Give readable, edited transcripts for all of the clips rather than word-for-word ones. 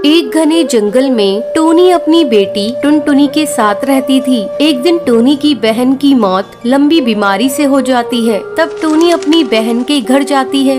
एक घने जंगल में टोनी अपनी बेटी टुनटुनी के साथ रहती थी। एक दिन टोनी की बहन की मौत लंबी बीमारी से हो जाती है। तब टोनी अपनी बहन के घर जाती है।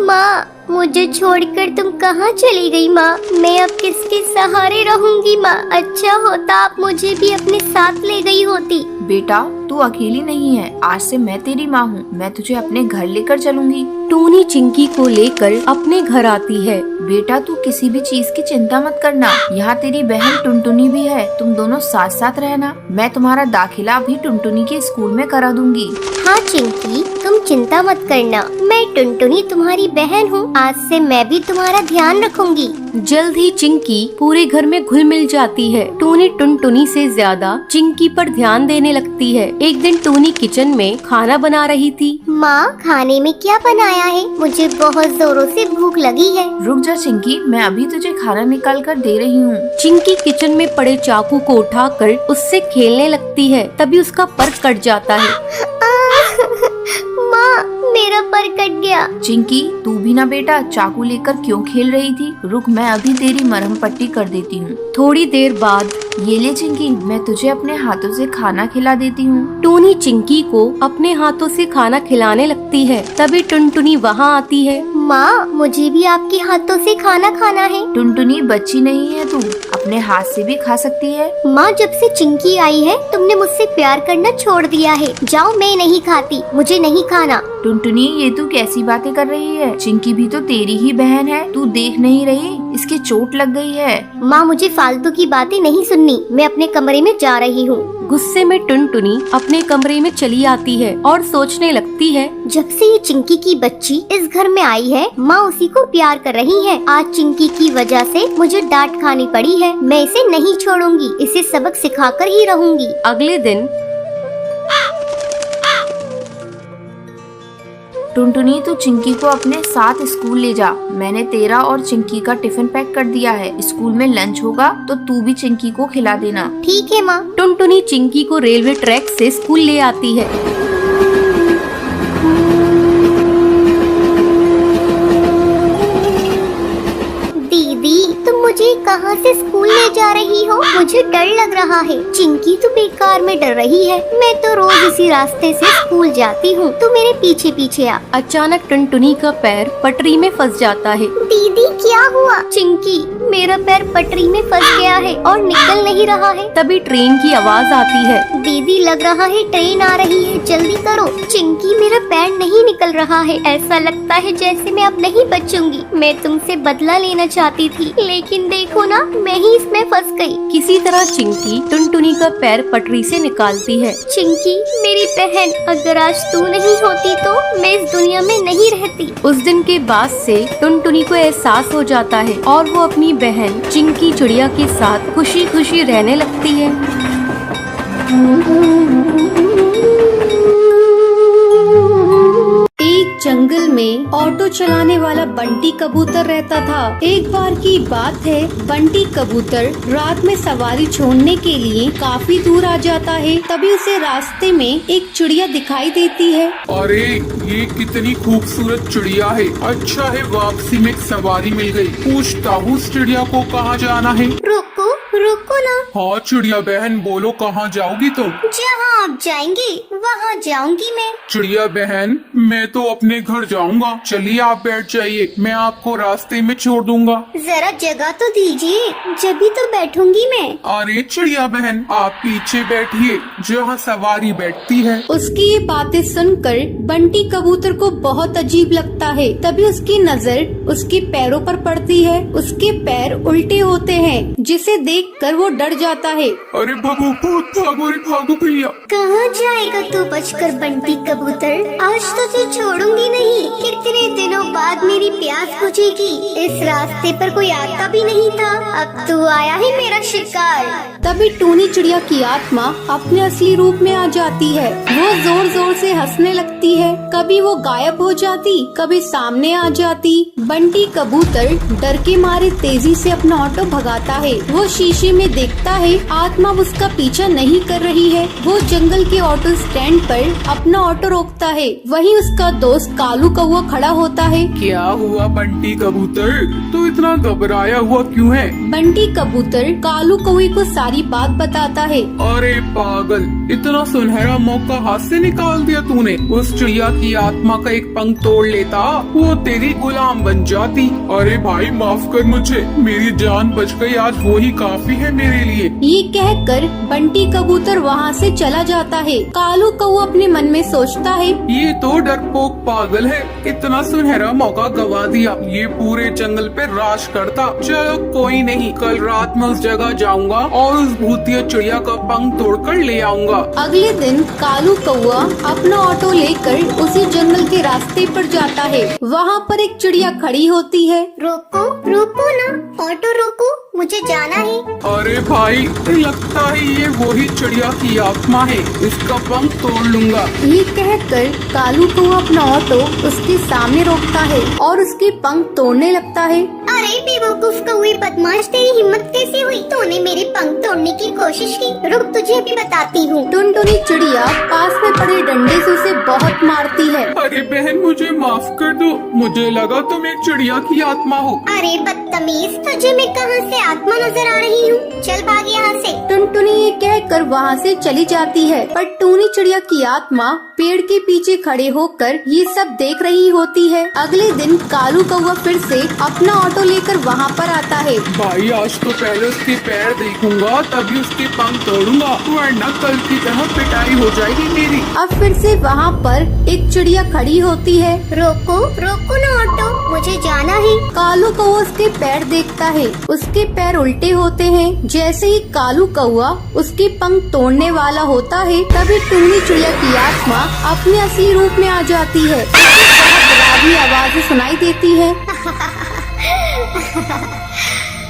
माँ, मुझे छोड़कर तुम कहाँ चली गई माँ? मैं अब किसके सहारे रहूंगी माँ? अच्छा होता आप मुझे भी अपने साथ ले गई होती। बेटा, तू अकेली नहीं है। आज से मैं तेरी माँ हूँ। मैं तुझे अपने घर लेकर चलूंगी। टोनी चिंकी को लेकर अपने घर आती है। बेटा, तू किसी भी चीज की चिंता मत करना। यहाँ तेरी बहन टुनटुनी भी है। तुम दोनों साथ साथ रहना। मैं तुम्हारा दाखिला भी टुनटुनी के स्कूल में करा दूंगी। हाँ चिंकी, तुम चिंता मत करना। मैं टुनटुनी तुम्हारी बहन हूँ। आज से मैं भी तुम्हारा ध्यान रखूंगी। जल्द ही चिंकी पूरे घर में घुल मिल जाती है। टोनी टुनटुनी से ज्यादा चिंकी पर ध्यान देने लगती है। एक दिन टोनी किचन में खाना बना रही थी। माँ, खाने में क्या बनाया है? मुझे बहुत जोरों से भूख लगी है। रुक जा चिंकी, मैं अभी तुझे खाना निकाल कर दे रही हूँ। चिंकी किचन में पड़े चाकू को उठाकर उससे खेलने लगती है। तभी उसका पर कट जाता है। माँ, मेरा पर कट गया। चिंकी, तू भी ना बेटा चाकू लेकर क्यों खेल रही थी? रुक, मैं अभी तेरी मरहम पट्टी कर देती हूँ। थोड़ी देर बाद ये ले चिंकी, मैं तुझे अपने हाथों से खाना खिला देती हूँ। टोनी चिंकी को अपने हाथों से खाना खिलाने लगती है। तभी टुनटुनी वहाँ आती है। माँ, मुझे भी आपके हाथों से खाना खाना है। टुनटुनी, बच्ची नहीं है तू, अपने हाथ से भी खा सकती है। माँ, जब से चिंकी आई है तुमने मुझसे प्यार करना छोड़ दिया है। जाओ, मैं नहीं खाती, मुझे नहीं खाना। टुनटुनी, ये तू कैसी बातें कर रही है? चिंकी भी तो तेरी ही बहन है। तू देख नहीं रही इसके चोट लग गई है। माँ, मुझे फालतू की बातें नहीं सुननी। मैं अपने कमरे में जा रही हूँ। गुस्से में टुनटुनी अपने कमरे में चली आती है और सोचने लगती है, जब से ये चिंकी की बच्ची इस घर में आई है, माँ उसी को प्यार कर रही है। आज चिंकी की वजह से मुझे डांट खानी पड़ी है। मैं इसे नहीं छोड़ूंगी, इसे सबक सिखाकर ही रहूंगी। अगले दिन टुनटुनी, तू चिंकी को अपने साथ स्कूल ले जा। मैंने तेरा और चिंकी का टिफिन पैक कर दिया है। स्कूल में लंच होगा तो तू भी चिंकी को खिला देना। ठीक है माँ। टुनटुनी चिंकी को रेलवे ट्रैक से स्कूल ले आती है। दीदी, तुम मुझे कहाँ से स्कूल ले जा रही हो? मुझे डर लग रहा है। चिंकी तो बेकार में डर रही है। मैं तो रोज इसी रास्ते से स्कूल जाती हूँ। तू मेरे पीछे पीछे आ। अचानक टुनटुनी का पैर पटरी में फंस जाता है। दीदी, क्या हुआ? चिंकी, मेरा पैर पटरी में फंस गया है और निकल नहीं रहा है। तभी ट्रेन की आवाज आती है। दीदी, लग रहा है ट्रेन आ रही है, जल्दी करो। चिंकी, मेरा पैर नहीं निकल रहा है। ऐसा लगता है जैसे मैं अब नहीं बचूंगी। मैं तुमसे बदला लेना चाहती थी, लेकिन देखो ना, मैं ही इसमें फंस गई। किसी तरह चिंकी टुनटुनी का पैर पटरी से निकालती है। चिंकी, मेरी बहन, अगर आज तू नहीं होती तो मैं इस दुनिया में नहीं रहती। उस दिन के बाद से टुनटुनी को एहसास हो जाता है और वो अपनी बहन चिंकी चिड़िया के साथ खुशी खुशी रहने लगती है। एक जंगल में ऑटो चलाने वाला बंटी कबूतर रहता था। एक बार की बात है, बंटी कबूतर रात में सवारी छोड़ने के लिए काफी दूर आ जाता है। तभी उसे रास्ते में एक चिड़िया दिखाई देती है। अरे, ये कितनी खूबसूरत चिड़िया है। अच्छा है, वापसी में एक सवारी मिल गई। पूछता हूँ उस चिड़िया को कहाँ जाना है। रुको रुको ना। हाँ चिड़िया बहन, बोलो कहाँ जाओगी तुम? जहाँ आप जाएंगे वहाँ जाऊंगी मैं। चिड़िया बहन, मैं तो अपने घर जाऊंगा। चलिए आप बैठ जाइए, मैं आपको रास्ते में छोड़ दूंगा। जरा जगह तो दीजिए, जभी तो बैठूंगी मैं। अरे चिड़िया बहन, आप पीछे बैठिए जहाँ सवारी बैठती है। उसकी ये बातें सुनकर बंटी कबूतर को बहुत अजीब लगता है। तभी उसकी नजर उसके पैरों पर पड़ती है। उसके पैर उल्टे होते हैं, जिसे देखकर वो डर जाता है। अरे भागो, भागो रे भागो भैया। कहाँ जाएगा तू बचकर बंटी कबूतर? आज तो तुझे छोड़ूंगी नहीं। कितने दिनों बाद मेरी प्यास बुझेगी। इस रास्ते पर कोई आता भी नहीं था, अब तू आया है मेरा शिकार। तभी टोनी चिड़िया की आत्मा अपने असली रूप में आ जाती है। वो जोर जोर से हंसने लगती है। कभी वो गायब हो जाती, कभी सामने आ जाती। बंटी कबूतर डर के मारे तेजी से अपना ऑटो भगाता है। वो शीशे में देखता है आत्मा उसका पीछा नहीं कर रही है। वो जंगल के ऑटो स्टैंड पर अपना ऑटो रोकता है। वहीं उसका दोस्त कालू कौवा खड़ा होता है। क्या हुआ बंटी कबूतर, तू इतना घबराया हुआ क्यों है? बंटी कबूतर कालू कौवे को सारी बात बताता है। अरे पागल, इतना सुनहरा मौका हाथ से निकाल दिया तूने। उस चिड़िया की आत्मा का एक पंख तोड़ लेता, वो तेरी गुलाम बन जाती। अरे भाई माफ कर मुझे, मेरी जान बच गई, आज वो ही काफी है मेरे लिए। ये कहकर बंटी कबूतर वहाँ से चला जाता है। कालू कौवा अपने मन में सोचता है, ये तो डरपोक पागल है, इतना सुनहरा मौका गवा दिया। ये पूरे जंगल पे राज करता। चलो कोई नहीं, कल रात में उस जगह जाऊंगा और उस भूतिया चिड़िया का पंख तोड़कर ले आऊंगा। अगले दिन कालू कौवा अपना ऑटो लेकर उसी जंगल के रास्ते पर जाता है। वहाँ पर एक चिड़िया खड़ी होती है। रोको रोको ना, ऑटो रोको, मुझे जाना है। अरे भाई, लगता है ये वही चिड़िया की आत्मा है, इसका पंख तोड़ लूंगा। ये कहकर कालू कौवा अपना ऑटो उसके सामने रोकता है और उसके पंख तोड़ने लगता है। अरे बेवकूफ कौवे बदमाश, तेरी हिम्मत कैसे हुई? तूने मेरे पंख तोड़ने की कोशिश की। रुक, तुझे अभी बताती हूँ। टुनटुनी चिड़िया पास में पड़े डंडे से उसे बहुत मारती है। अरे बहन, मुझे माफ कर दो, मुझे लगा तुम एक चिड़िया की आत्मा हो। अरे बदतमीज, तुझे मैं कहाँ से आत्मा नजर आ रही हूँ? चल भाग यहाँ से। टुनटुनी ये कहकर वहाँ से चली जाती है, पर टूनी चिड़िया की आत्मा पेड़ के पीछे खड़े होकर ये सब देख रही होती है। अगले दिन कालू कौवा फिर से अपना ऑटो लेकर वहाँ पर आता है। भाई आज तो पहले उसके पैर देखूंगा, तभी उसके पंख तोड़ूंगा, वरना कल की तरह पिटाई हो जाएगी मेरी। अब फिर से वहाँ पर एक चिड़िया खड़ी होती है। रोको रोको ना ऑटो, मुझे जाना है। कालू कौवा उसके पैर देखता है, उसके पैर उल्टे होते हैं। जैसे ही कालू कौवा उसके पंख तोड़ने वाला होता है, तभी टूनी चिड़िया की आत्मा अपने असली रूप में आ जाती है। डरावनी आवाज़ें सुनाई देती है।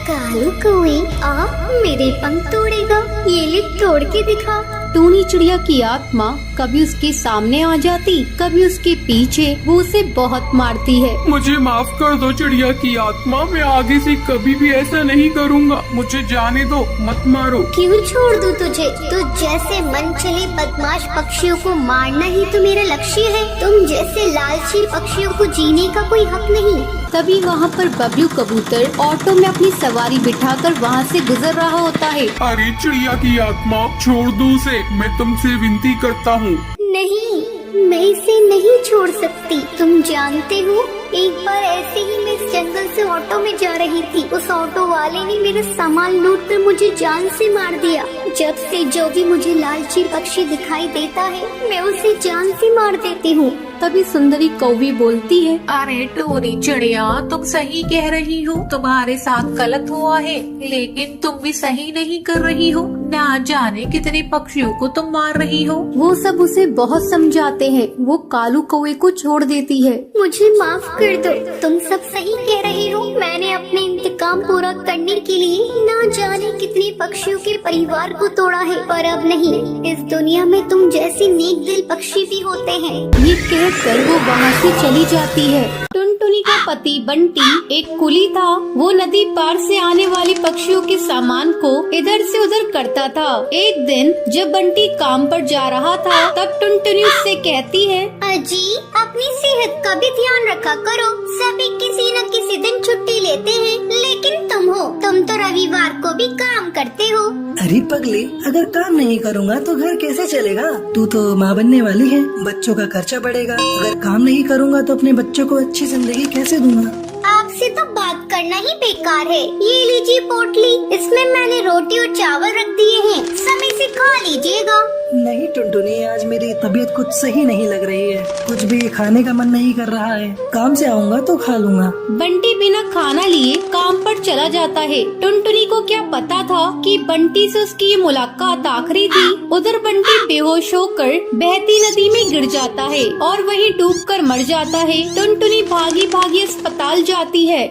कालू कौवे, आ मेरे पंख तोड़ेगा? ये ले तोड़ के दिखा। टूनी चिड़िया की आत्मा कभी उसके सामने आ जाती, कभी उसके पीछे। वो उसे बहुत मारती है। मुझे माफ कर दो चिड़िया की आत्मा, मैं आगे से कभी भी ऐसा नहीं करूँगा। मुझे जाने दो, मत मारो। क्यों छोड़ दूं तुझे? तू जैसे मन चले बदमाश पक्षियों को मारना ही तो मेरा लक्ष्य है। तुम जैसे लालची पक्षियों को जीने का कोई हक नहीं। तभी वहाँ पर बबलू कबूतर ऑटो में अपनी सवारी बिठाकर वहाँ से गुजर रहा होता है। अरे चिड़िया की आत्मा, छोड़ दो उसे, मैं तुमसे विनती करता हूँ। नहीं, मैं इसे नहीं छोड़ सकती। तुम जानते हो, एक बार ऐसे ही मैं इस जंगल से ऑटो में जा रही थी। उस ऑटो वाले ने मेरा सामान लूट कर मुझे जान से मार दिया। जब से जो भी मुझे लालची पक्षी दिखाई देता है, मैं उसे जान से मार देती हूँ। तभी सुंदरी कौवी बोलती है, अरे टूनी चिड़िया, तुम सही कह रही हो, तुम्हारे साथ गलत हुआ है, लेकिन तुम भी सही नहीं कर रही हो। ना जाने कितने पक्षियों को तुम मार रही हो। वो सब उसे बहुत समझाते हैं। वो कालू कौवे को छोड़ देती है। मुझे माफ कर दो, तुम सब सही कह रही हो। मैंने अपने इंतकाम पूरा करने के लिए ना जाने कितने पक्षियों के परिवार को तोड़ा है, पर अब नहीं। इस दुनिया में तुम जैसे नेक दिल पक्षी भी होते हैं। ये कहकर वो वहाँ से चली जाती है। टुनटुनी का पति बंटी एक कुली था। वो नदी पार से आने वाले पक्षियों के सामान को इधर से उधर करता था। एक दिन जब बंटी काम पर जा रहा था, तब टुनटुनी उससे कहती है, अजी, अपनी सेहत का भी ध्यान रखा करो। सभी किसी न किसी दिन छुट्टी लेते हैं, लेकिन तुम तो रविवार को भी काम करते हो। अरे पगली, अगर काम नहीं करूँगा तो घर कैसे चलेगा? तू तो माँ बनने वाली है, बच्चों का खर्चा बढ़ेगा। अगर काम नहीं करूँगा तो अपने बच्चों को अच्छी जिंदगी कैसे दूंगा? आपसे तो बात करना ही बेकार है। ये लीजिए पोटली, इसमें मैंने रोटी और चावल रख दिए हैं, समय से खा लीजिएगा। नहीं टुनटुनी, आज मेरी तबीयत कुछ सही नहीं लग रही है। कुछ भी खाने का मन नहीं कर रहा है। काम से आऊँगा तो खा लूँगा। बंटी बिना खाना लिए काम पर चला जाता है। टुनटुनी को क्या पता था कि बंटी से उसकी ये मुलाकात आखिरी थी। उधर बंटी बेहोश होकर बहती नदी में गिर जाता है और वहीं डूबकर मर जाता है। टुनटुनी भागी भागी अस्पताल जाती है।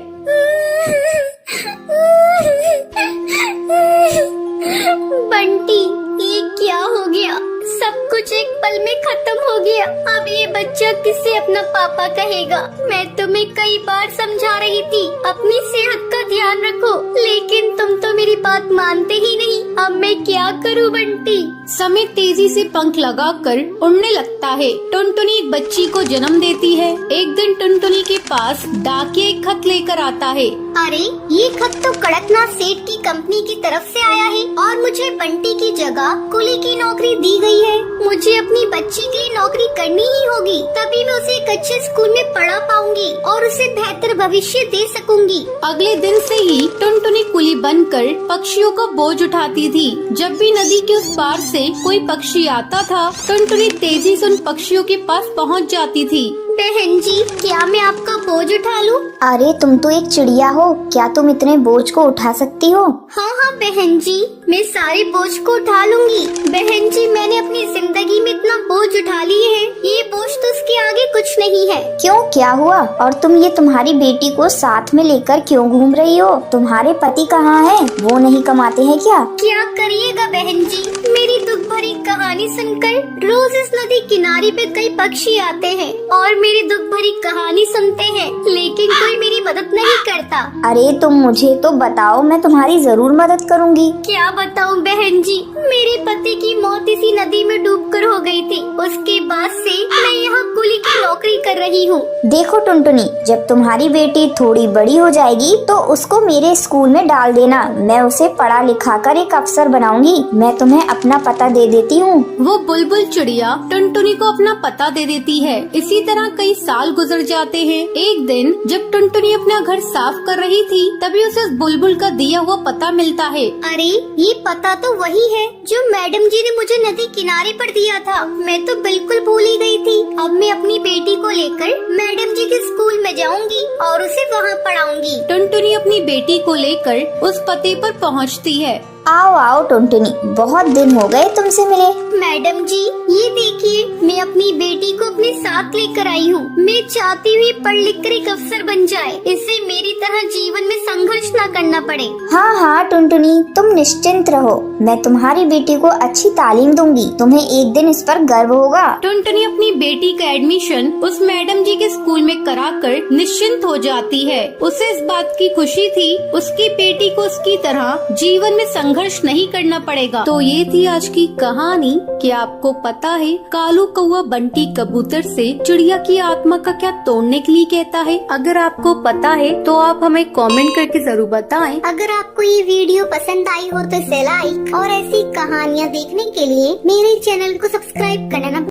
बंटी, ये क्या हो गया? सब कुछ एक पल में खत्म हो गया। अब ये बच्चा किससे अपना पापा कहेगा? मैं तुम्हें कई बार समझा रही थी अपनी सेहत का ध्यान रखो, लेकिन तुम तो मेरी बात मानते ही नहीं। अब मैं क्या करूं बंटी? समय तेजी से पंख लगाकर उड़ने लगता है। टुनटुनी एक बच्ची को जन्म देती है। एक दिन टुनटुनी के पास डाकिया एक खत लेकर आता है। अरे ये खत तो कड़कनाथ सेठ की कंपनी की तरफ से आया है और मुझे बंटी की जगह कुली की नौकरी दी गई है। मुझे अपनी बच्ची के लिए नौकरी करनी ही होगी, तभी मैं उसे एक अच्छे स्कूल में पढ़ा पाऊंगी और उसे बेहतर भविष्य दे सकूंगी। अगले दिन से ही टुनटुनी कुली बनकर पक्षियों का बोझ उठाती थी। जब भी नदी के उस पार से कोई पक्षी आता था, टुनटुनी तेजी से उन पक्षियों के पास पहुंच जाती थी। बहन जी, क्या मैं आपका बोझ उठा लूं? अरे तुम तो एक चिड़िया हो, क्या तुम इतने बोझ को उठा सकती हो? हाँ हाँ बहन जी, मैं सारे बोझ को उठा लूंगी। बहन जी, मैंने अपनी जिंदगी में इतना बोझ उठा लिए है, ये बोझ तो उसके आगे कुछ नहीं है। क्यों, क्या हुआ? और तुम ये तुम्हारी बेटी को साथ में लेकर क्यों घूम रही हो? तुम्हारे पति कहाँ हैं? वो नहीं कमाते हैं क्या? क्या करिएगा बहन जी, मेरी दुख भरी कहानी सुनकर रोज इस नदी किनारे पे कई पक्षी आते हैं और मेरी दुख भरी कहानी सुनते हैं, लेकिन कोई मेरी मदद नहीं करता। अरे तुम मुझे तो बताओ, मैं तुम्हारी जरूर मदद करूंगी। क्या बताऊं बहन जी, मेरे पति की मौत इसी नदी में डूबकर हो गई थी। उसके बाद से मैं यहाँ कुली की नौकरी कर रही हूँ। देखो टुनटुनी, जब तुम्हारी बेटी थोड़ी बड़ी हो जाएगी तो उसको मेरे स्कूल में डाल देना। मैं उसे पढ़ा लिखा कर एक अफसर बनाऊंगी। मैं तुम्हें अपना पता दे देती हूँ। वो बुलबुल चिड़िया टुनटुनी को अपना पता दे देती है। इसी तरह कई साल गुजर जाते हैं। एक दिन जब टुनटुनी अपना घर साफ कर रही थी, तभी उसे उस बुलबुल का दिया हुआ पता मिलता है। अरे ये पता तो वही है जो मैडम जी ने मुझे नदी किनारे पर दिया था। मैं तो बिल्कुल भूल ही गई थी। अब मैं अपनी बेटी को लेकर मैडम जी के स्कूल में जाऊंगी और उसे वहाँ पढ़ाऊंगी। टुनटुनी अपनी बेटी को लेकर उस पते पर पहुँचती है। आओ आओ टुनटुनी, बहुत दिन हो गए तुमसे मिले। मैडम जी, ये देखिए, मैं अपनी बेटी को अपने साथ लेकर आई हूँ। मैं चाहती हूँ पढ़ लिख कर एक अफसर बन जाए, इससे मेरी तरह जीवन में संघर्ष न करना पड़े। हाँ हाँ टुनटुनी, तुम निश्चिंत रहो, मैं तुम्हारी बेटी को अच्छी तालीम दूंगी। तुम्हें एक दिन इस पर गर्व होगा। टुनटुनी अपनी बेटी का एडमिशन उस मैडम जी के स्कूल में कराकर निश्चिंत हो जाती है। उसे इस बात की खुशी थी, उसकी बेटी को उसकी तरह जीवन में संघर्ष नहीं करना पड़ेगा। तो ये थी आज की कहानी। क्या आपको पता है कालू कौवा बंटी कबूतर से चिड़िया की आत्मा का क्या तोड़ने के लिए कहता है? अगर आपको पता है तो आप हमें कमेंट करके जरूर बताएं। अगर आपको ये वीडियो पसंद आई हो तो इसे लाइक और ऐसी कहानियाँ देखने के लिए मेरे चैनल को सब्सक्राइब करना ना